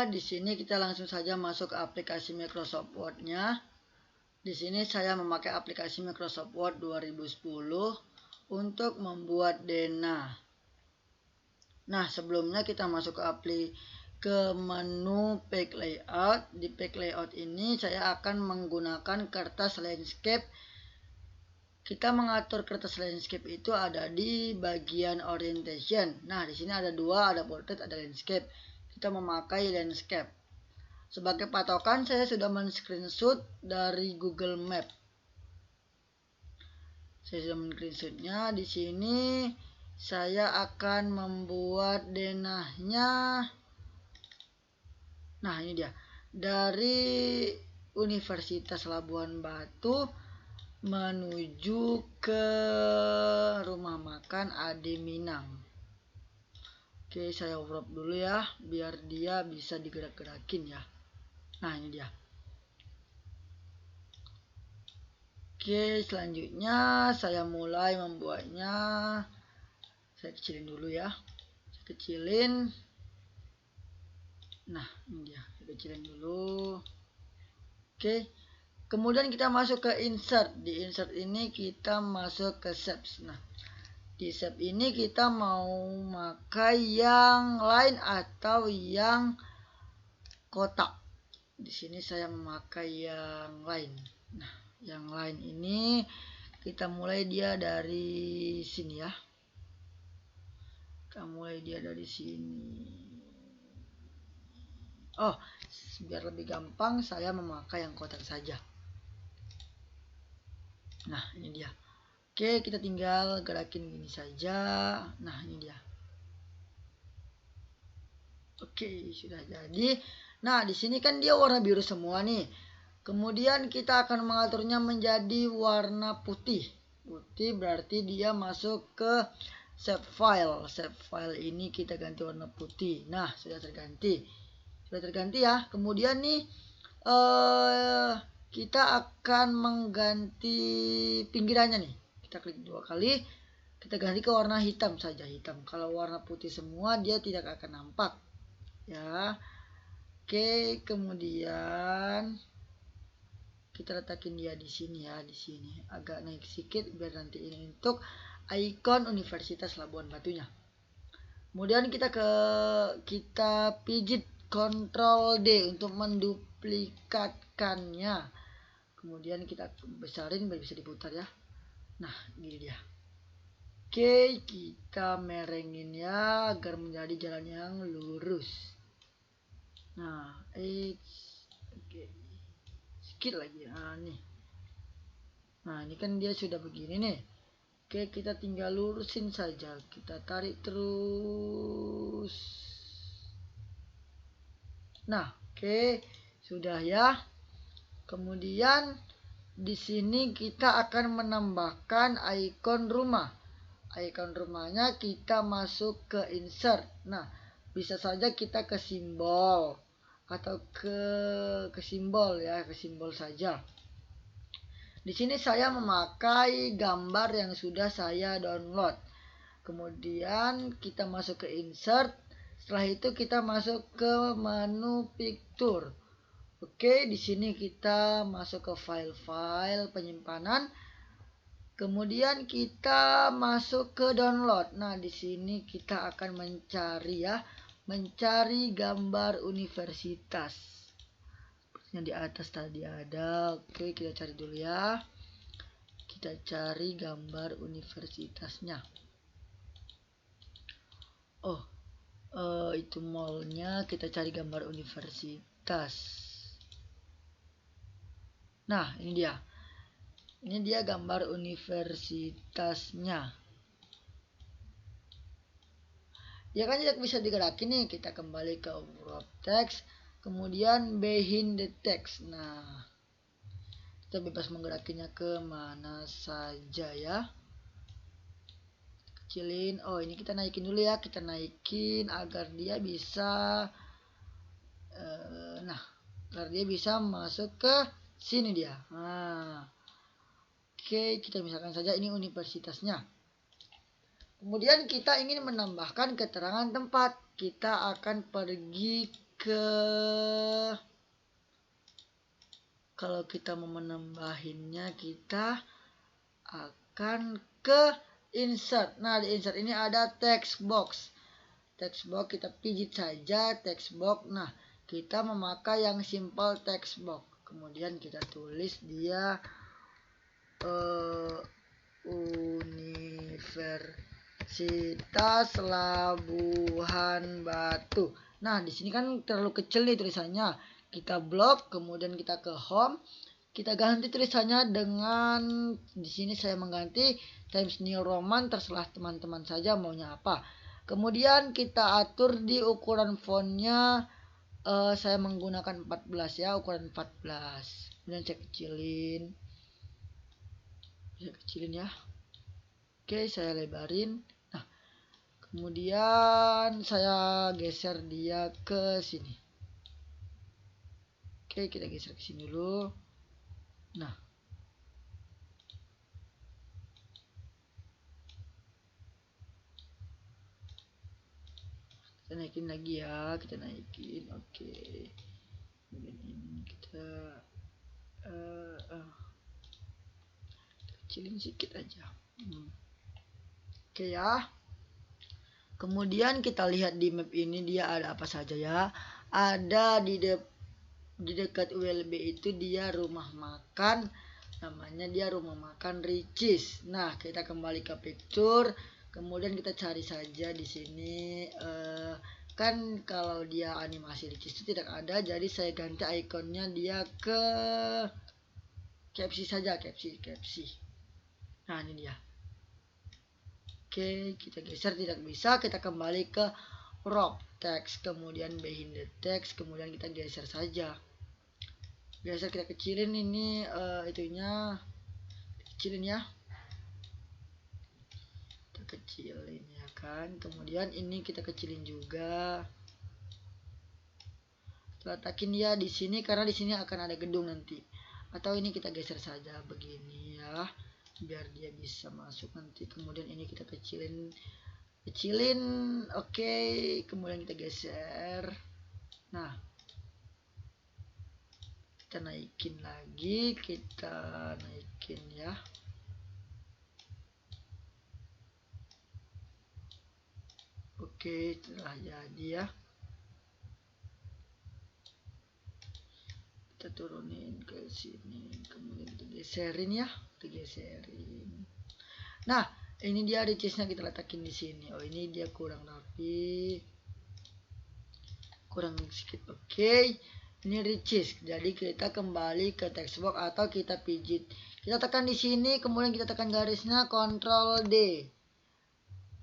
di sini kita langsung saja masuk ke aplikasi Microsoft Word-nya. Di sini saya memakai aplikasi Microsoft Word 2010 untuk membuat Dena. Nah, sebelumnya kita masuk ke menu Page Layout. Di Page Layout ini saya akan menggunakan kertas landscape. Kita mengatur kertas landscape itu ada di bagian orientation. Nah, di sini ada dua, ada portrait, ada landscape. Kita memakai landscape. Sebagai patokan saya sudah men-screenshot dari Google Map. Saya sudah men-screenshotnya. Di sini saya akan membuat denahnya. Nah, ini dia. Dari Universitas Labuan Batu menuju ke rumah makan Ade Minang. Oke, saya crop dulu ya, biar dia bisa digerak-gerakin ya. Nah, ini dia. Oke, selanjutnya saya mulai membuatnya. Saya kecilin dulu ya. Saya kecilin. Nah, ini dia. Saya kecilin dulu. Oke. Kemudian kita masuk ke insert. Di insert ini kita masuk ke shapes. Nah, di shape ini kita mau pakai yang line atau yang kotak. Di sini saya memakai yang line. Nah, yang line ini kita mulai dia dari sini ya. Kita mulai dia dari sini. Oh, biar lebih gampang saya memakai yang kotak saja. Nah, ini dia. Oke, kita tinggal gerakin gini saja. Nah, ini dia. Oke, sudah jadi. Nah, di sini kan dia warna biru semua nih. Kemudian kita akan mengaturnya menjadi warna putih. Putih berarti dia masuk ke shape file. Shape file ini kita ganti warna putih. Nah, sudah terganti. Sudah terganti ya. Kemudian nih kita akan mengganti pinggirannya nih. Kita klik 2 kali. Kita ganti ke warna hitam saja, hitam. Kalau warna putih semua dia tidak akan nampak. Ya. Oke, kemudian kita letakin dia di sini ya, di sini. Agak naik sedikit biar nanti ini untuk ikon Universitas Labuan Batunya. Kemudian kita pijit Ctrl D untuk menduplikatkannya. Kemudian kita besarin biar bisa diputar ya. Nah, gini dia. Oke, kita merengin ya agar menjadi jalan yang lurus. Nah, oke. Sedikit lagi. Nah, nih. Nah, ini kan dia sudah begini nih. Oke, kita tinggal lurusin saja. Kita tarik terus. Nah, oke. Sudah ya. Kemudian di sini kita akan menambahkan ikon rumah. Ikon rumahnya kita masuk ke insert. Nah, bisa saja kita ke simbol atau ke simbol ya, ke simbol saja. Di sini saya memakai gambar yang sudah saya download. Kemudian kita masuk ke insert. Setelah itu kita masuk ke menu picture. Oke, di sini kita masuk ke file penyimpanan. Kemudian kita masuk ke download. Nah, di sini kita akan mencari ya, mencari gambar universitas. Yang di atas tadi ada. Oke, kita cari dulu ya. Kita cari gambar universitasnya. Oh, itu mallnya. Kita cari gambar universitas. Nah, ini dia. Ini dia gambar universitasnya. Ya kan tidak bisa digerakin nih. Kita kembali ke wrap text. Kemudian behind the text. Nah, kita bebas menggerakinya ke mana saja ya. Kecilin. Oh, ini kita naikin dulu ya. Kita naikin agar dia bisa agar dia bisa masuk ke sini dia. Nah, oke, kita misalkan saja ini universitasnya. Kemudian kita ingin menambahkan keterangan tempat. Kita akan pergi ke, kalau kita mau menambahinnya kita akan ke insert. Nah, di insert ini ada text box. Text box kita pijit saja text box. Nah, kita memakai yang simple text box. Kemudian kita tulis dia Universitas Labuhan Batu. Nah, di sini kan terlalu kecil nih tulisannya. Kita blok, kemudian kita ke home. Kita ganti tulisannya dengan, di sini saya mengganti Times New Roman, terserah teman-teman saja maunya apa. Kemudian kita atur di ukuran fontnya, saya menggunakan 14 ya, ukuran 14. Kemudian saya kecilin ya. Oke, saya lebarin. Nah, kemudian saya geser dia ke sini. Oke, kita geser ke sini dulu. Nah, kita naikin lagi ya, kita naikin. Oke, kemudian ini kita kecilin sedikit aja. Oke ya. Kemudian kita lihat di map ini dia ada apa saja ya. Ada di dekat ULB itu dia rumah makan, namanya dia rumah makan Ricis. Nah, kita kembali ke picture, kemudian kita cari saja di sini. Kan kalau dia animasi Ricis itu tidak ada, jadi saya ganti ikonnya dia ke KFC saja, KFC. Nah, ini dia. Oke, kita geser, tidak bisa, kita kembali ke wrap text, kemudian behind the text, kemudian kita geser saja. Geser, kita kecilin ini itunya, kecilin ya. Kita kecilin ya kan. Kemudian ini kita kecilin juga. Kita letakin ya di sini karena di sini akan ada gedung nanti. Atau ini kita geser saja begini ya, biar dia bisa masuk nanti. Kemudian ini kita kecilin. Oke, kemudian kita geser. Nah, kita naikin lagi, kita naikin ya. Oke, telah jadi ya. Kita turunin ke sini, kemudian kita geserin ya, kita geserin. Nah, ini dia ricisnya, kita letakin di sini. Oh, ini dia kurang rapi, kurang sedikit. Oke, ini ricis. Jadi kita kembali ke text box atau kita pijit. Kita tekan di sini, kemudian kita tekan garisnya, Ctrl D.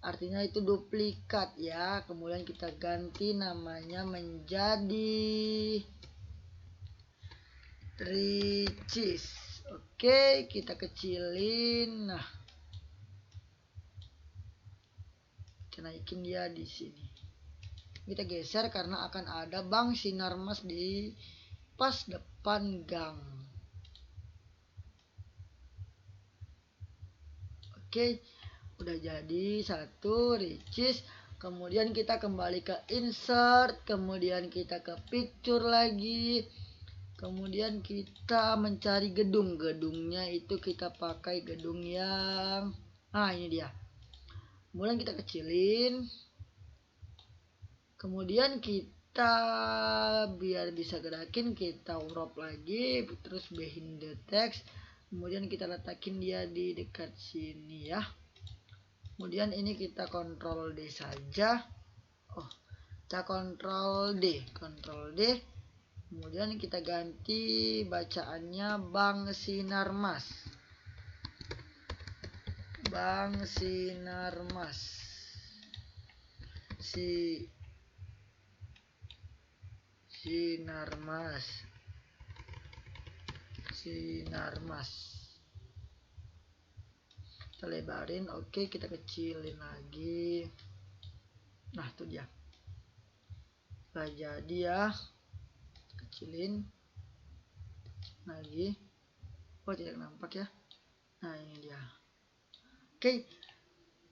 Artinya itu duplikat ya. Kemudian kita ganti namanya menjadi Ricis. Oke, kita kecilin. Nah, kita naikin dia di sini. Kita geser karena akan ada Bank Sinarmas di pas depan gang. Oke, udah jadi satu Ricis. Kemudian kita kembali ke insert, kemudian kita ke picture lagi. Kemudian kita mencari gedungnya itu kita pakai gedung yang, nah ini dia. Kemudian kita kecilin. Kemudian kita biar bisa gerakin kita wrap lagi, terus behind the text. Kemudian kita letakin dia di dekat sini ya. Kemudian ini kita Ctrl D saja. Oh, kita Ctrl D. Kemudian kita ganti bacaannya Bank Sinarmas. Sinarmas. Kita lebarin, oke, kita kecilin lagi. Nah, itu dia. Nah, jadi ya. Kecilin lagi. Oh, tidak nampak ya. Nah, ini dia. Oke,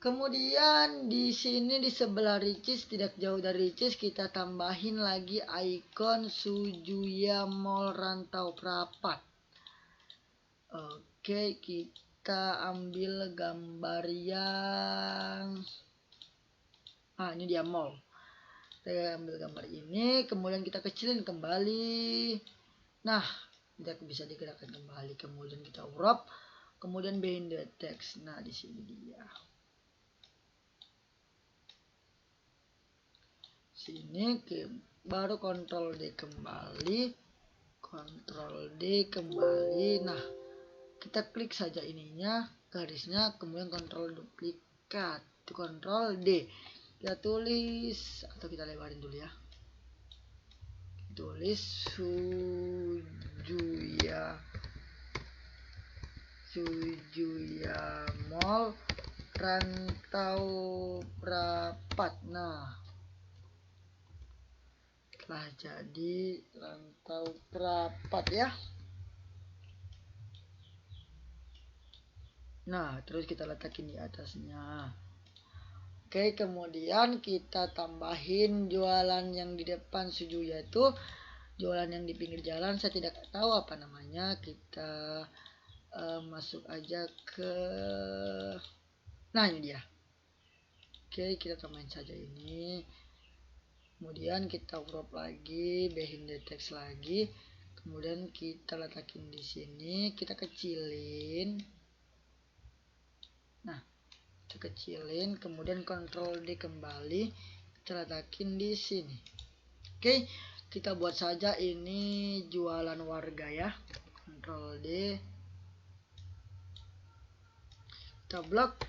Kemudian di sini di sebelah Ricis, tidak jauh dari Ricis, kita tambahin lagi ikon Sujuya Mall Rantau Prapat. Oke, kita ambil gambar yang ini dia mall. Kita ambil gambar ini, kemudian kita kecilin kembali. Nah, tidak bisa digerakkan kembali. Kemudian kita crop, kemudian behind the text. Nah, di sini dia. Sini baru Ctrl D kembali, Ctrl D kembali. Nah, kita klik saja ininya, garisnya, kemudian Ctrl duplikat, Ctrl D. Kita tulis atau kita lebarin dulu ya. Tulis Sujuya Mall Rantau Prapat. Nah, telah jadi Rantau Prapat ya. Nah, terus kita letakin di atasnya. Oke, kemudian kita tambahin jualan yang di depan Sujuya itu, jualan yang di pinggir jalan, saya tidak tahu apa namanya. Kita masuk aja ke, nah ini dia. Oke, kita tambahin saja ini. Kemudian kita crop lagi, behind the text lagi. Kemudian kita letakin di sini, kita kecilin. Nah, kita kecilin, kemudian Ctrl D kembali, kita letakin di sini. Oke, kita buat saja ini jualan warga ya. Ctrl D. Kita blok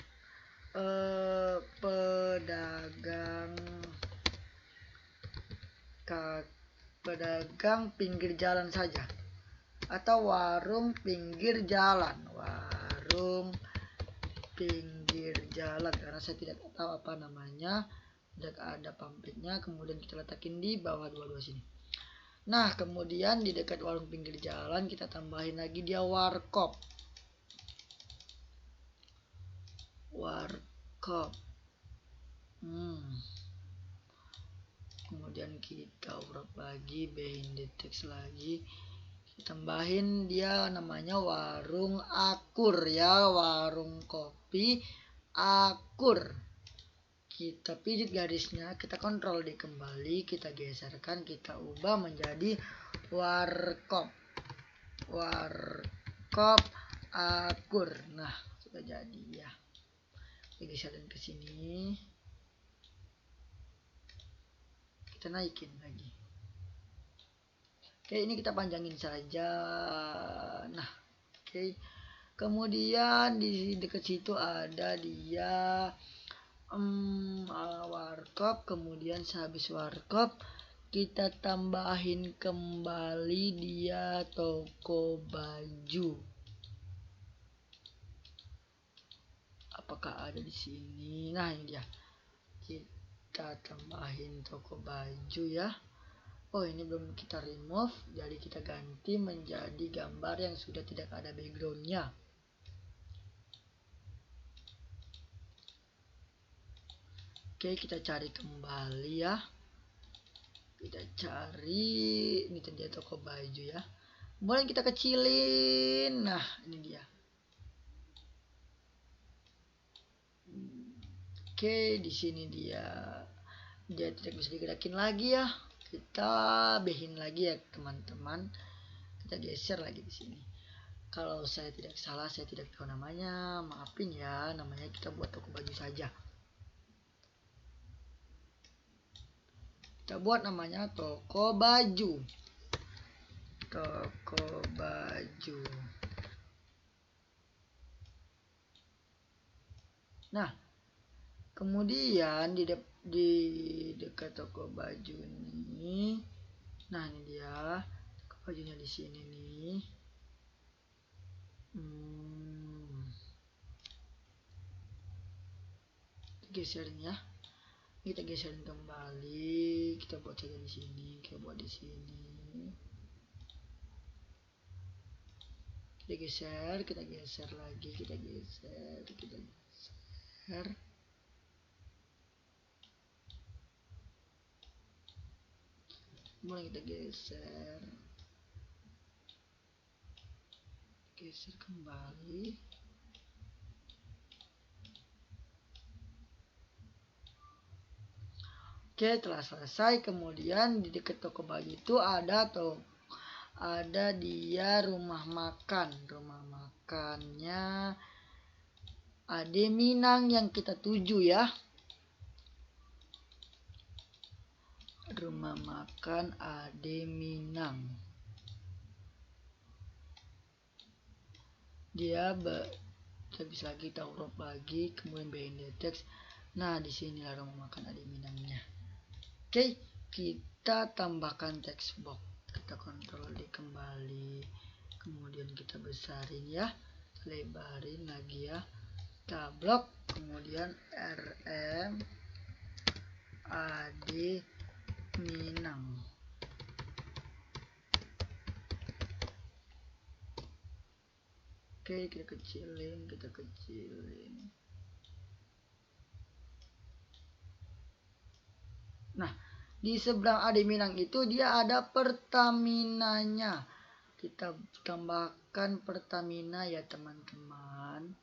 pedagang pinggir jalan saja, atau warung pinggir jalan, karena saya tidak tahu apa namanya, tidak ada pamfletnya. Kemudian kita letakin di bawah dua-dua sini. Nah, kemudian di dekat warung pinggir jalan kita tambahin lagi dia warkop. Kemudian kita urut lagi, behind the text lagi, kita tambahin dia namanya warung akur ya, warung kopi akur. Kita pijit garisnya, kita Ctrl D kembali, kita geserkan, kita ubah menjadi warkop akur. Nah, sudah jadi ya. Kita geserin ke sini, kita naikin lagi. Oke, ini kita panjangin saja. Nah, oke. Kemudian di dekat situ ada dia warkop. Kemudian sehabis warkop kita tambahin kembali dia toko baju. Apakah ada di sini? Nah, ini dia. Kita tambahin toko baju ya. Oh, ini belum kita remove, jadi kita ganti menjadi gambar yang sudah tidak ada backgroundnya. Oke, kita cari kembali ya. Kita cari, ini tadi toko baju ya. Kemudian kita kecilin. Nah, ini dia. Oke, di sini dia. Dia tidak bisa digerakin lagi ya. Kita behin lagi ya teman-teman. Kita geser lagi di sini. Kalau saya tidak salah, saya tidak tahu namanya, maafin ya. Namanya kita buat toko baju saja. Kita buat namanya toko baju. Nah, kemudian di dekat toko baju ini, nah ini dia toko bajunya di sini nih. Geserin ya, kita geserin kembali, kita buat saja di sini, kita buat di sini. Kita geser lagi, kita geser. Mulai kita geser kembali. Oke, telah selesai. Kemudian di dekat toko baju itu ada dia rumah makan. Rumah makannya Ade Minang yang kita tuju ya. Rumah makan Ade Minang. Dia bisa kita huruf lagi, kemudian behind the text. Nah, di sinilah rumah makan Ade Minangnya. Oke, kita tambahkan text box. Kita kontrol D kembali. Kemudian kita besarin ya. Lebarin lagi ya. Kita blok. Kemudian RM Ade Minang. Oke, kita kecilin. Nah, di seberang Ade Minang itu dia ada Pertamina-nya. Kita tambahkan Pertamina ya teman-teman.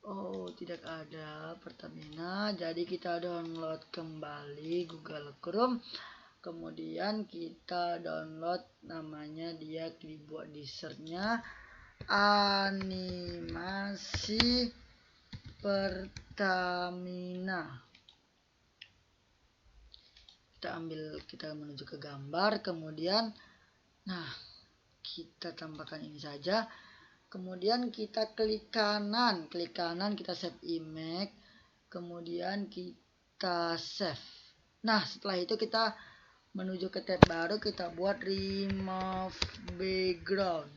Oh, tidak ada Pertamina. Jadi kita download kembali Google Chrome. Kemudian kita download, namanya dia dibuat di search-nya animasi Pertamina. Kita menuju ke gambar, kemudian kita tambahkan ini saja. Kemudian kita klik kanan kita save image, kemudian kita save. Nah, setelah itu kita menuju ke tab baru, kita buat remove background.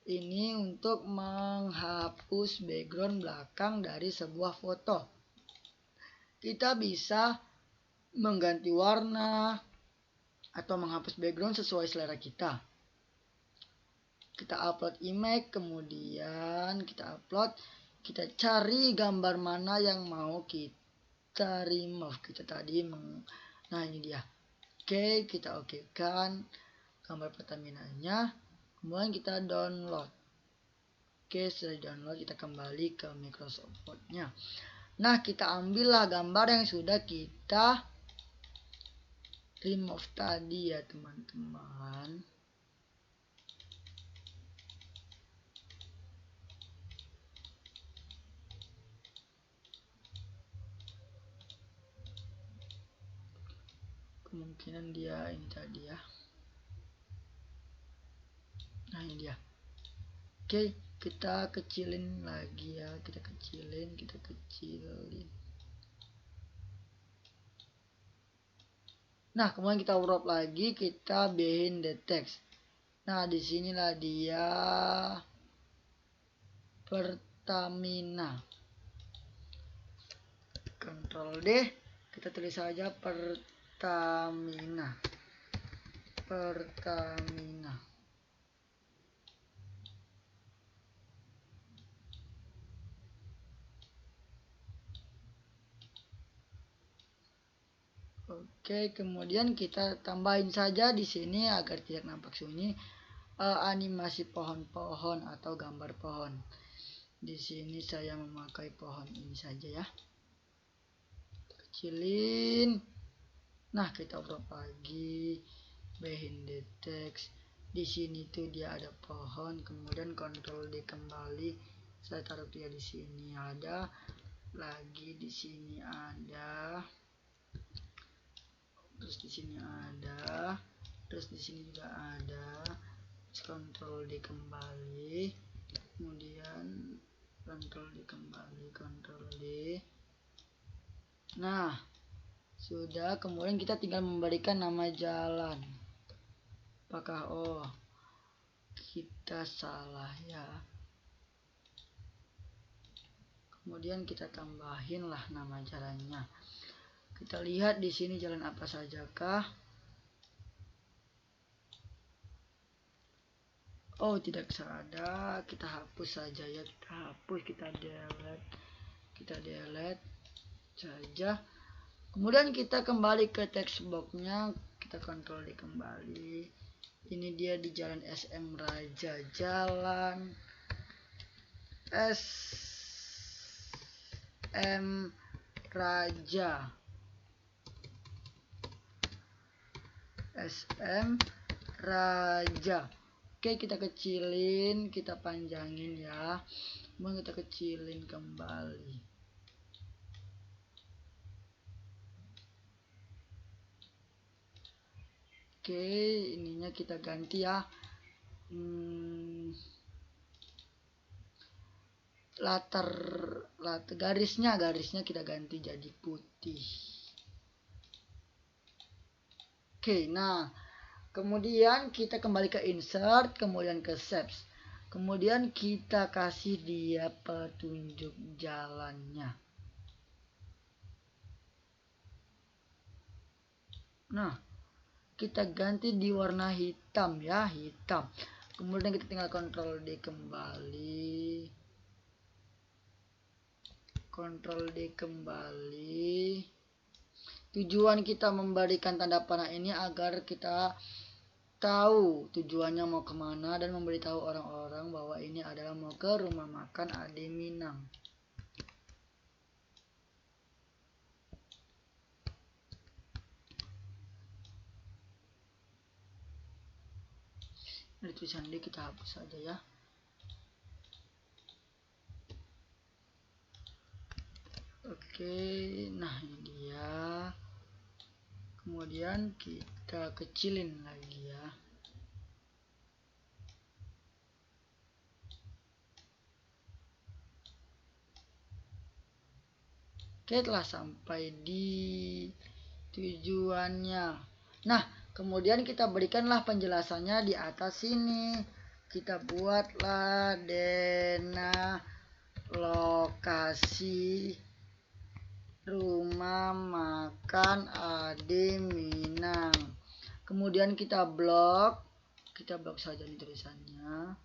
Ini untuk menghapus background belakang dari sebuah foto. Kita bisa mengganti warna atau menghapus background sesuai selera kita. Kita upload image, kemudian kita cari gambar mana yang mau kita remove. Nah, ini dia. Oke, kita okekan gambar Pertamina-nya. Kemudian kita download. Oke, setelah download kita kembali ke Microsoft Word-nya. Nah, kita ambillah gambar yang sudah kita remove tadi ya teman-teman. Kemungkinan dia ini tadi ya. Nah, ini dia. Oke, kita kecilin lagi ya. Kita kecilin. Nah, kemudian kita crop lagi, kita behind the text. Nah, disinilah dia Pertamina. Ctrl D, kita tulis saja Pertamina. Oke, kemudian kita tambahin saja di sini agar tidak nampak sunyi, animasi pohon-pohon atau gambar pohon. Di sini saya memakai pohon ini saja ya. Kecilin. Nah, kita crop lagi, behind the text. Di sini tuh dia ada pohon, kemudian Ctrl D kembali. Saya taruh dia di sini ada, lagi di sini ada. Terus di sini ada, terus di sini juga ada. Ctrl D kembali, kemudian Ctrl D kembali, Ctrl D. Nah, sudah. Kemudian kita tinggal memberikan nama jalan. Apakah kita salah ya? Kemudian kita tambahin lah nama jalannya. Kita lihat di sini jalan apa saja kah? Oh, tidak ada. Kita hapus saja ya. Kita delete. kita delete saja. Kemudian kita kembali ke text box-nya, kita kontrol D kembali. Ini dia di Jalan SM Raja, Jalan SM Raja, SM Raja. Oke, kita kecilin, kita panjangin ya. Kemudian kita kecilin kembali. Oke, ininya kita ganti ya. Latar garisnya kita ganti jadi putih. Oke, nah kemudian kita kembali ke insert, kemudian ke shapes. Kemudian kita kasih dia petunjuk jalannya. Nah, kita ganti di warna hitam ya, hitam. Kemudian kita tinggal kontrol D kembali. Kontrol D kembali. Tujuan kita memberikan tanda panah ini agar kita tahu tujuannya mau kemana dan memberitahu orang-orang bahwa ini adalah mau ke rumah makan Ade Minang. Dari tulisan D kita hapus saja ya. Oke, nah ini dia. Kemudian kita kecilin lagi ya. Oke, telah sampai di tujuannya. Nah, kemudian kita berikanlah penjelasannya di atas sini. Kita buatlah denah lokasi rumah makan Ade Minang. Kemudian kita blok saja nih tulisannya.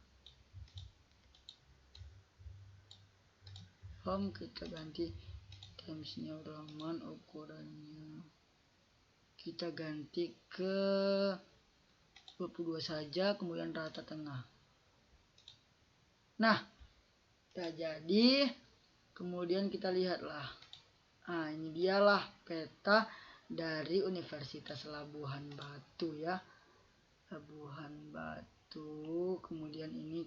Home kita ganti Times New Roman, ukurannya kita ganti ke 22 saja, kemudian rata tengah. Nah, sudah jadi. Kemudian kita lihatlah. Nah, ini dialah peta dari Universitas Labuhan Batu ya. Labuhan Batu. Kemudian ini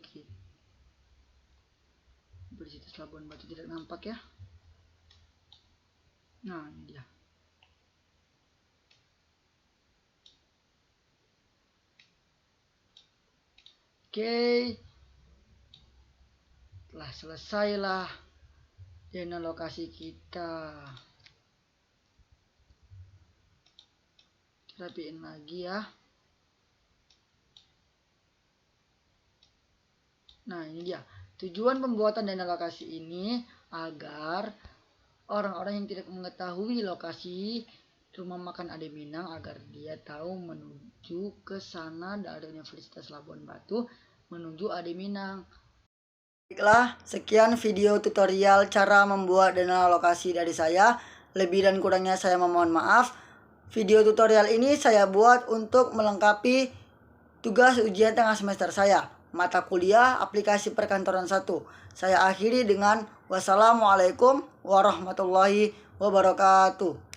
Universitas Labuhan Batu tidak nampak ya. Nah, ini dia. Oke. Telah selesailah denah lokasi kita. Rapiin lagi ya. Nah, ini dia. Tujuan pembuatan denah lokasi ini agar orang-orang yang tidak mengetahui lokasi rumah makan Ade Minang agar dia tahu menuju ke sana dari Universitas Labuan Batu menuju Ade Minang. Baiklah, sekian video tutorial cara membuat denah lokasi dari saya. Lebih dan kurangnya saya memohon maaf. Video tutorial ini saya buat untuk melengkapi tugas ujian tengah semester saya, mata kuliah aplikasi perkantoran 1. Saya akhiri dengan wassalamualaikum warahmatullahi wabarakatuh.